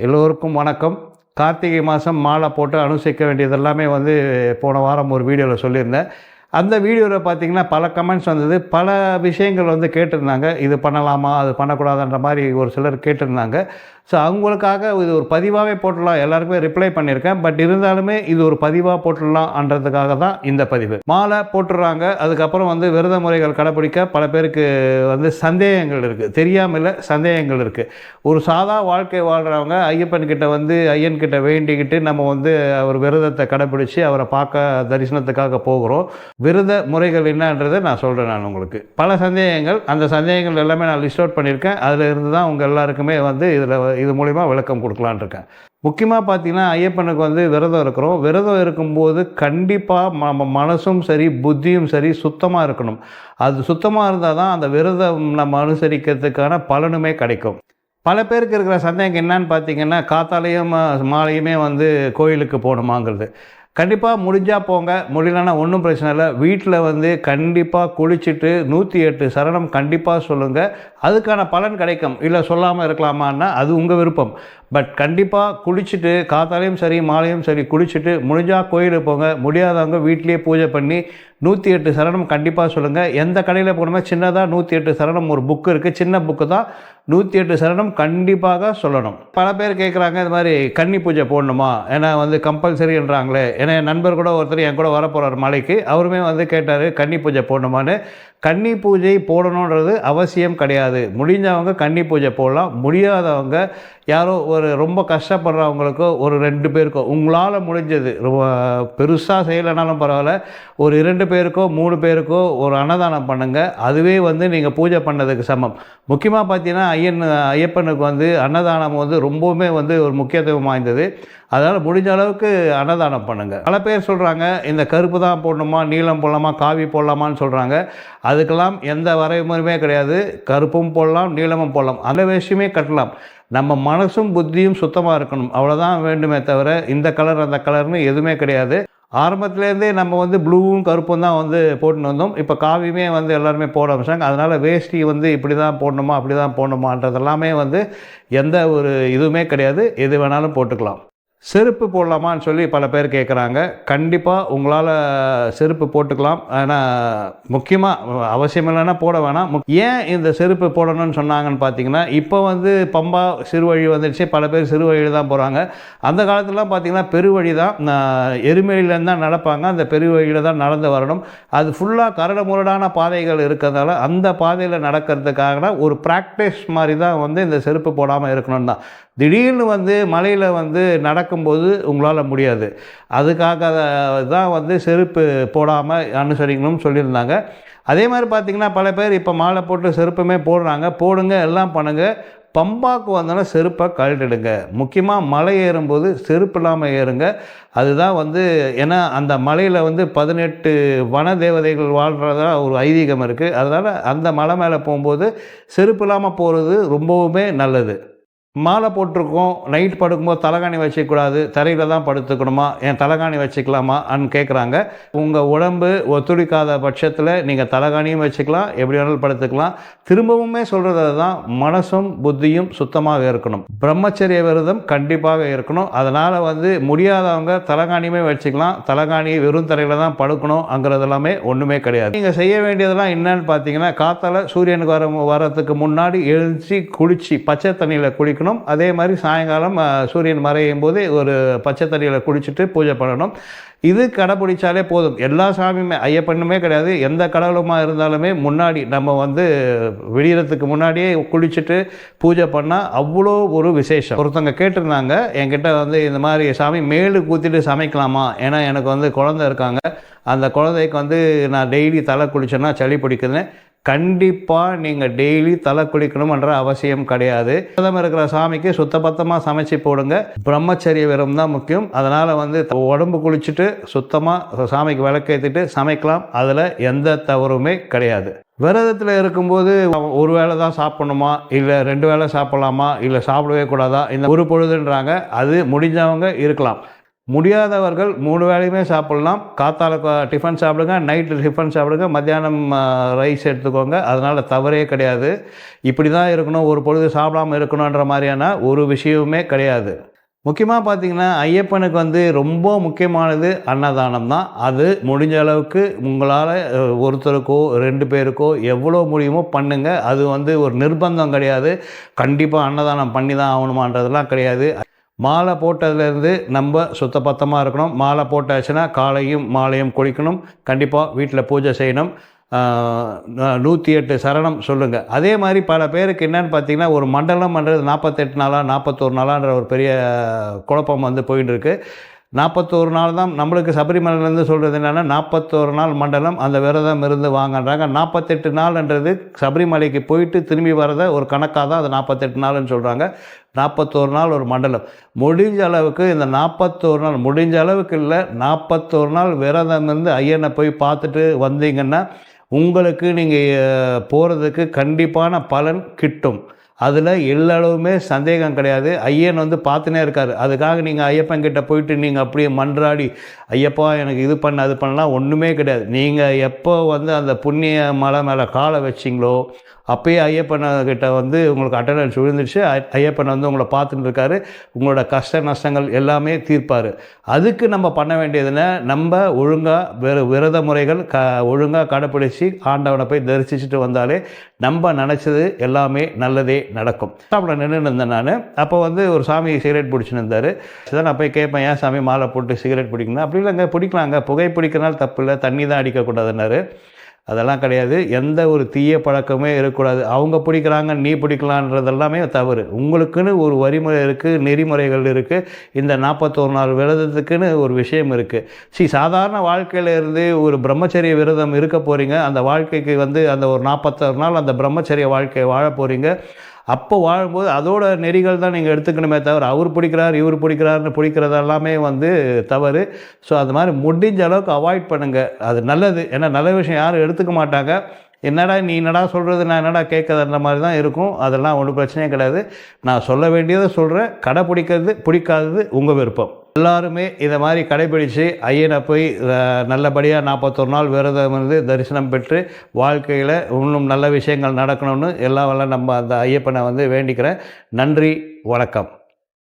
எல்லோருக்கும் வணக்கம். கார்த்திகை மாதம் மாலை போட்டு அனுசரிக்க வேண்டியது எல்லாமே போன வாரம் ஒரு வீடியோவில் சொல்லியிருந்தேன். அந்த வீடியோவில் பார்த்தீங்கன்னா பல கமெண்ட்ஸ் வந்தது. பல விஷயங்கள் கேட்டிருந்தாங்க. இது பண்ணலாமா, அது பண்ணக்கூடாதுன்ற மாதிரி ஒரு சிலர் கேட்டிருந்தாங்க. ஸோ அவங்களுக்காக இது ஒரு பதிவாகவே போட்டுடலாம், எல்லாருக்குமே ரிப்ளை பண்ணியிருக்கேன். பட் இருந்தாலுமே இது ஒரு பதிவாக போட்டுடலாம்ன்றதுக்காக தான் இந்த பதிவு. மாலை போட்டுடுறாங்க, அதுக்கப்புறம் விரத முறைகள் கடைப்பிடிக்க பல பேருக்கு சந்தேகங்கள் இருக்குது, தெரியாமல் இல்லை, சந்தேகங்கள் இருக்குது. ஒரு சாதா வாழ்க்கை வாழ்கிறவங்க ஐயப்பன்கிட்ட ஐயன்கிட்ட வேண்டிக்கிட்டு நம்ம அவர் விரதத்தை கடைப்பிடிச்சு அவரை பார்க்க தரிசனத்துக்காக போகிறோம். விரத முறைகள் என்னன்றதை நான் சொல்கிறேன். நான் உங்களுக்கு பல சந்தேகங்கள், அந்த சந்தேகங்கள் எல்லாமே நான் லிஸ்ட் அவுட் பண்ணியிருக்கேன். அதில் இருந்து தான் உங்கள் எல்லாருக்குமே இது மூலிமா விளக்கம் கொடுக்கலான் இருக்கேன். முக்கியமாக பார்த்தீங்கன்னா ஐயப்பனுக்கு விரதம் இருக்கிறோம். விரதம் இருக்கும்போது கண்டிப்பாக நம்ம மனசும் சரி புத்தியும் சரி சுத்தமாக இருக்கணும். அது சுத்தமாக இருந்தால் தான் அந்த விரதம் நம்ம அனுசரிக்கிறதுக்கான பலனுமே கிடைக்கும். பல பேருக்கு இருக்கிற சந்தேகம் என்னன்னு பார்த்தீங்கன்னா, காத்தாலையும் மாலையுமே கோயிலுக்கு போகணுமாங்கிறது. கண்டிப்பாக முடிஞ்சால் போங்க, முடியலன்னா ஒன்றும் பிரச்சனை இல்லை. வீட்டில் கண்டிப்பாக குளிச்சுட்டு 108 சரணம் கண்டிப்பாக சொல்லுங்கள். அதுக்கான பலன் கிடைக்கும். இல்லை சொல்லாமல் இருக்கலாமான்னா அது உங்கள் விருப்பம். பட் கண்டிப்பாக குளிச்சுட்டு காத்தாலையும் சரி மாலையும் சரி குளிச்சுட்டு முடிஞ்சால் கோயிலுக்கு போங்க. முடியாதவங்க வீட்லேயே பூஜை பண்ணி 108 சரணம் கண்டிப்பாக சொல்லுங்கள். எந்த கடையில் போகணுமே சின்னதாக 108 சரணம் ஒரு புக்கு இருக்குது, சின்ன புக்கு தான். 108 சரணம் கண்டிப்பாக சொல்லணும். பல பேர் கேட்குறாங்க, இது மாதிரி கன்னி பூஜை போடணுமா, ஏன்னா கம்பல்சரின்றாங்களே. ஏன்னா என் நண்பர் கூட ஒருத்தர் என் கூட வரப்போகிறார் மலைக்கு, அவருமே கேட்டார் கன்னி பூஜை போடணுமான்னு. கன்னி பூஜை போடணுன்றது அவசியம் கிடையாது. முடிஞ்சவங்க கன்னி பூஜை போடலாம். முடியாதவங்க யாரோ ரொம்ப கஷ்டப்படுறவங்களுக்கோ ஒரு 2 பேருக்கோ உங்களால் முடிஞ்சது, ரொம்ப பெருசாக செய்யலைனாலும் பரவாயில்ல, ஒரு 2 பேருக்கோ 3 பேருக்கோ ஒரு அன்னதானம் பண்ணுங்கள். அதுவே நீங்கள் பூஜை பண்ணதுக்கு சமம். முக்கியமாக பார்த்தீங்கன்னா ஐயப்பனுக்கு அன்னதானம் ரொம்பவுமே ஒரு முக்கியத்துவம் வாய்ந்தது. அதனால் முடிஞ்ச அளவுக்கு அன்னதானம் பண்ணுங்கள். பல பேர் சொல்கிறாங்க இந்த கருப்பு தான் போடணுமா, நீலம் போடலாமா, காவி போடலாமான்னு சொல்கிறாங்க. அதுக்கெல்லாம் எந்த வரைமுறையுமே கிடையாது. கருப்பும் போடலாம், நீளமும் போடலாம், அந்த விஷயமே கட்டலாம். நம்ம மனசும் புத்தியும் சுத்தமாக இருக்கணும், அவ்வளோதான் வேண்டுமே தவிர இந்த கலர் அந்த கலர்னு எதுவுமே கிடையாது. ஆரம்பத்துலேருந்தே நம்ம ப்ளூவும் கருப்பும் தான் போட்டுன்னு வந்தோம். இப்போ காவியுமே எல்லாருமே போட ஆரம்பிச்சாங்க. அதனால் வேஷ்டி இப்படி தான் போடணுமா அப்படி தான் போடணுமான்றதெல்லாமே எந்த ஒரு இதுவுமே கிடையாது. எது வேணாலும் போட்டுக்கலாம். செருப்பு போடலாமான்னு சொல்லி பல பேர் கேட்குறாங்க. கண்டிப்பாக உங்களால் செருப்பு போட்டுக்கலாம். ஆனால் முக்கியமாக அவசியம் இல்லைன்னா போட வேணாம். ஏன் இந்த செருப்பு போடணும்னு சொன்னாங்கன்னு பார்த்தீங்கன்னா, இப்போ பம்பா சிறுவழி வந்துடுச்சு, பல பேர் சிறுவழியில் தான் போகிறாங்க. அந்த காலத்துலலாம் பார்த்திங்கன்னா பெருவழி தான், எருமையிலேருந்து தான் நடப்பாங்க. அந்த பெருவழியில் தான் நடந்து வரணும். அது ஃபுல்லாக கரடு முரடான பாதைகள் இருக்கிறதால அந்த பாதையில் நடக்கிறதுக்காக ஒரு ப்ராக்டிஸ் மாதிரி தான் இந்த செருப்பு போடாமல் இருக்கணும் தான். திடீர்னு மலையில் நடக்கும்போது உங்களால் முடியாது. அதுக்காக தான் செருப்பு போடாமல் அனுசரிக்கணும்னு சொல்லியிருந்தாங்க. அதே மாதிரி பார்த்திங்கன்னா பல பேர் இப்போ மாலை போட்டு செருப்புமே போடுறாங்க. போடுங்க, எல்லாம் பண்ணுங்கள். பம்பாக்கு வந்தோன்னா செருப்பை கழட்டிடுங்க. முக்கியமாக மலை ஏறும்போது செருப்பு இல்லாமல் ஏறுங்க. அதுதான் ஏன்னா அந்த மலையில் 18 வன தேவதைகள் வாழ்கிறதா ஒரு ஐதீகம் இருக்குது. அதனால் அந்த மலை மேலே போகும்போது செருப்பு இல்லாமல் போகிறது ரொம்பவுமே நல்லது. மாலை போட்டிருக்கோம், நைட் படுக்கும்போது தலகாணி வச்சுக்கூடாது, தரையில் தான் படுத்துக்கணுமா, என் தலகாணி வச்சுக்கலாமா அன்னு கேட்குறாங்க. உங்கள் உடம்பு ஒத்துழைக்காத பட்சத்தில் நீங்கள் தலகாணியும் வச்சுக்கலாம், எப்படி வேணாலும் படுத்துக்கலாம். திரும்பவுமே சொல்கிறது தான், மனசும் புத்தியும் சுத்தமாக இருக்கணும். பிரம்மச்சரிய விரதம் கண்டிப்பாக இருக்கணும். அதனால் முடியாதவங்க தலகாணியுமே வச்சுக்கலாம். தலகாணி வெறும் தரையில் தான் படுக்கணும் அங்கிறதெல்லாமே ஒன்றுமே கிடையாது. நீங்கள் செய்ய வேண்டியதெல்லாம் என்னன்னு பார்த்தீங்கன்னா, காத்தால சூரியனுக்கு வரத்துக்கு முன்னாடி எழுந்துச்சு குளித்து பச்சை தண்ணியில் குளிக்கணும். அதே மாதிரி சாயங்காலம் சூரியன் மறையும் போது ஒரு பச்சை தண்ணியில் குளிச்சுட்டு பூஜை பண்ணணும். இது கடைப்பிடிச்சாலே போதும். எல்லா சாமியுமே ஐயப்பனுமே கிடையாது, எந்த கடவுளுமாக இருந்தாலுமே முன்னாடி நம்ம விடியறதுக்கு முன்னாடியே குளிச்சுட்டு பூஜை பண்ணால் அவ்வளோ ஒரு விசேஷம். ஒருத்தவங்க கேட்டிருந்தாங்க என்கிட்ட இந்த மாதிரி சாமி மேலு ஊற்றிட்டு சமைக்கலாமா, ஏன்னா எனக்கு குழந்தை இருக்காங்க, அந்த குழந்தைக்கு நான் டெய்லி தலை குளிச்சேன்னா சளி பிடிக்குதுன்னு. கண்டிப்பாக நீங்கள் டெய்லி தலை குளிக்கணும்ன்ற அவசியம் கிடையாது. விரதம் இருக்கிற சாமிக்கு சுத்தபத்தமாக சமைச்சு போடுங்க. பிரம்மச்சரிய விரதம் தான் முக்கியம். அதனால் உடம்பு குளிச்சுட்டு சுத்தமாக சாமிக்கு விளக்கேற்றிட்டு சமைக்கலாம். அதில் எந்த தவறுமே கிடையாது. விரதத்தில் இருக்கும்போது ஒரு வேளை தான் சாப்பிடணுமா, இல்லை 2 வேளை சாப்பிட்லாமா, இல்லை சாப்பிடவே கூடாதா, இந்த ஒரு பொழுதுன்றாங்க. அது முடிஞ்சவங்க இருக்கலாம். முடியாதவர்கள் 3 வேளையுமே சாப்பிட்லாம். காத்தால டிஃபன் சாப்பிடுங்க, நைட்டு டிஃபன் சாப்பிடுங்க, மத்தியானம் ரைஸ் எடுத்துக்கோங்க. அதனால் தவறே கிடையாது. இப்படி தான் இருக்கணும், ஒரு பொழுது சாப்பிடாமல் இருக்கணுன்ற மாதிரியான ஒரு விஷயமுமே கிடையாது. முக்கியமாக பார்த்தீங்கன்னா, ஐயப்பனுக்கு வந்து ரொம்ப முக்கியமானது அன்னதானம் தான். அது முடிஞ்ச அளவுக்கு உங்களால் ஒருத்தருக்கோ 2 பேருக்கோ எவ்வளோ முடியுமோ பண்ணுங்கள். அது வந்து ஒரு நிர்பந்தம் கிடையாது. கண்டிப்பாக அன்னதானம் பண்ணி தான் ஆகணுமான்றதெல்லாம் கிடையாது. மாலை போட்டதுலேருந்து நம்ம சுத்தபத்தமாக இருக்கணும். மாலை போட்டாச்சுன்னா காலையும் மாலையும் குளிக்கணும். கண்டிப்பாக வீட்டில் பூஜை செய்யணும். 108 சரணம் சொல்லுங்கள். அதே மாதிரி பல பேருக்கு என்னன்னு பார்த்தீங்கன்னா, ஒரு மண்டலம்ன்றது 48 நாளா 41 நாளான்ற ஒரு பெரிய குழப்பம் வந்து போயின்னு இருக்குது. 41 நாள் தான் நம்மளுக்கு சபரிமலையிலேருந்து சொல்கிறது என்னென்னா 41 நாள் மண்டலம், அந்த விரதம் இருந்து வாங்கன்றாங்க. 48 நாள்ன்றது சபரிமலைக்கு போயிட்டு திரும்பி வரதை ஒரு கணக்காக தான் அது 48 நாள்னு சொல்கிறாங்க. 41 நாள் ஒரு மண்டலம். முடிஞ்ச அளவுக்கு இந்த 41 நாள், முடிஞ்ச அளவுக்கு இல்லை, 41 நாள் விரதம் இருந்து ஐயனை போய் பார்த்துட்டு வந்தீங்கன்னா உங்களுக்கு நீங்கள் போகிறதுக்கு கண்டிப்பான பலன் கிட்டும். அதில் எல்லளவுமே சந்தேகம் கிடையாது. ஐயன் வந்து பார்த்துனே இருக்கார். அதுக்காக நீங்கள் ஐயப்பன் கிட்ட போயிட்டு நீங்கள் அப்படியே மன்றாடி ஐயப்பா எனக்கு இது பண்ண அது பண்ணலாம் ஒன்றுமே கிடையாது. நீங்கள் எப்போ வந்து அந்த புண்ணிய மலை மேலே காலை வச்சிங்களோ அப்போயே ஐயப்பன்கிட்ட வந்து உங்களுக்கு அட்டண்டன்ஸ் விழுந்துருச்சு. ஐயப்பன் வந்து உங்களை பார்த்துட்டு இருக்காரு. உங்களோட கஷ்ட நஷ்டங்கள் எல்லாமே தீர்ப்பார். அதுக்கு நம்ம பண்ண வேண்டியதுன்னா, நம்ம ஒழுங்காக விரத முறைகள் ஒழுங்காக கடைப்பிடிச்சி ஆண்டவனை போய் தரிசிச்சுட்டு வந்தாலே நம்ம நினச்சது எல்லாமே நல்லதே நடக்கும். சாப்பிட நின்று இருந்தேன் நான். அப்போ வந்து ஒரு சாமி சிகரெட் பிடிச்சின்னு இருந்தார். தான் நான் போய் கேட்பேன், ஏன் சாமி மாலை போட்டு சிகரெட் பிடிக்கணும்? அப்படி இல்லைங்க, பிடிக்கலாங்க, புகை பிடிக்கிறனால தப்பு இல்லை, தண்ணி தான் அடிக்கக்கூடாதுன்னாரு. அதெல்லாம் கிடையாது. எந்த ஒரு தீய பழக்கமே இருக்கக்கூடாது. அவங்க பிடிக்கிறாங்க நீ பிடிக்கலான்றதெல்லாமே தவறு. உங்களுக்குன்னு ஒரு வரிமுறை இருக்குது, நெறிமுறைகள் இருக்குது. இந்த 41 நாள் விரதத்துக்குன்னு ஒரு விஷயம் இருக்குது. சாதாரண வாழ்க்கையில் இருந்து ஒரு பிரம்மச்சரிய விரதம் இருக்க போகிறீங்க. அந்த வாழ்க்கைக்கு வந்து அந்த ஒரு 41 நாள் அந்த பிரம்மச்சரிய வாழ்க்கையை வாழ போகிறீங்க. அப்போ வாழும்போது அதோட நெறிகள் தான் நீங்கள் எடுத்துக்கணுமே தவிர, அவர் பிடிக்கிறார் இவர் பிடிக்கிறாருன்னு பிடிக்கிறது எல்லாமே வந்து தவறு. ஸோ அது மாதிரி முடிஞ்ச அளவுக்கு அவாய்ட் பண்ணுங்கள். அது நல்லது. ஏன்னா நல்ல விஷயம் யாரும் எடுத்துக்க மாட்டாங்க. என்னடா நீ என்னடா சொல்கிறது, நான் என்னடா கேட்குறதுன்ற மாதிரி தான் இருக்கும். அதெல்லாம் ஒன்றும் பிரச்சனையே கிடையாது. நான் சொல்ல வேண்டியதை சொல்கிறேன். பிடிக்கிறது பிடிக்காதது உங்கள் விருப்பம். எல்லாருமே இதை மாதிரி கடைபிடித்து ஐயனை போய் நல்லபடியாக 41 நாள் விரதம் இருந்து தரிசனம் பெற்று வாழ்க்கையில் இன்னும் நல்ல விஷயங்கள் நடக்கணும்னு எல்லாம் நம்ம அந்த ஐயப்பனை வந்து வேண்டிக்கிறேன். நன்றி, வணக்கம்.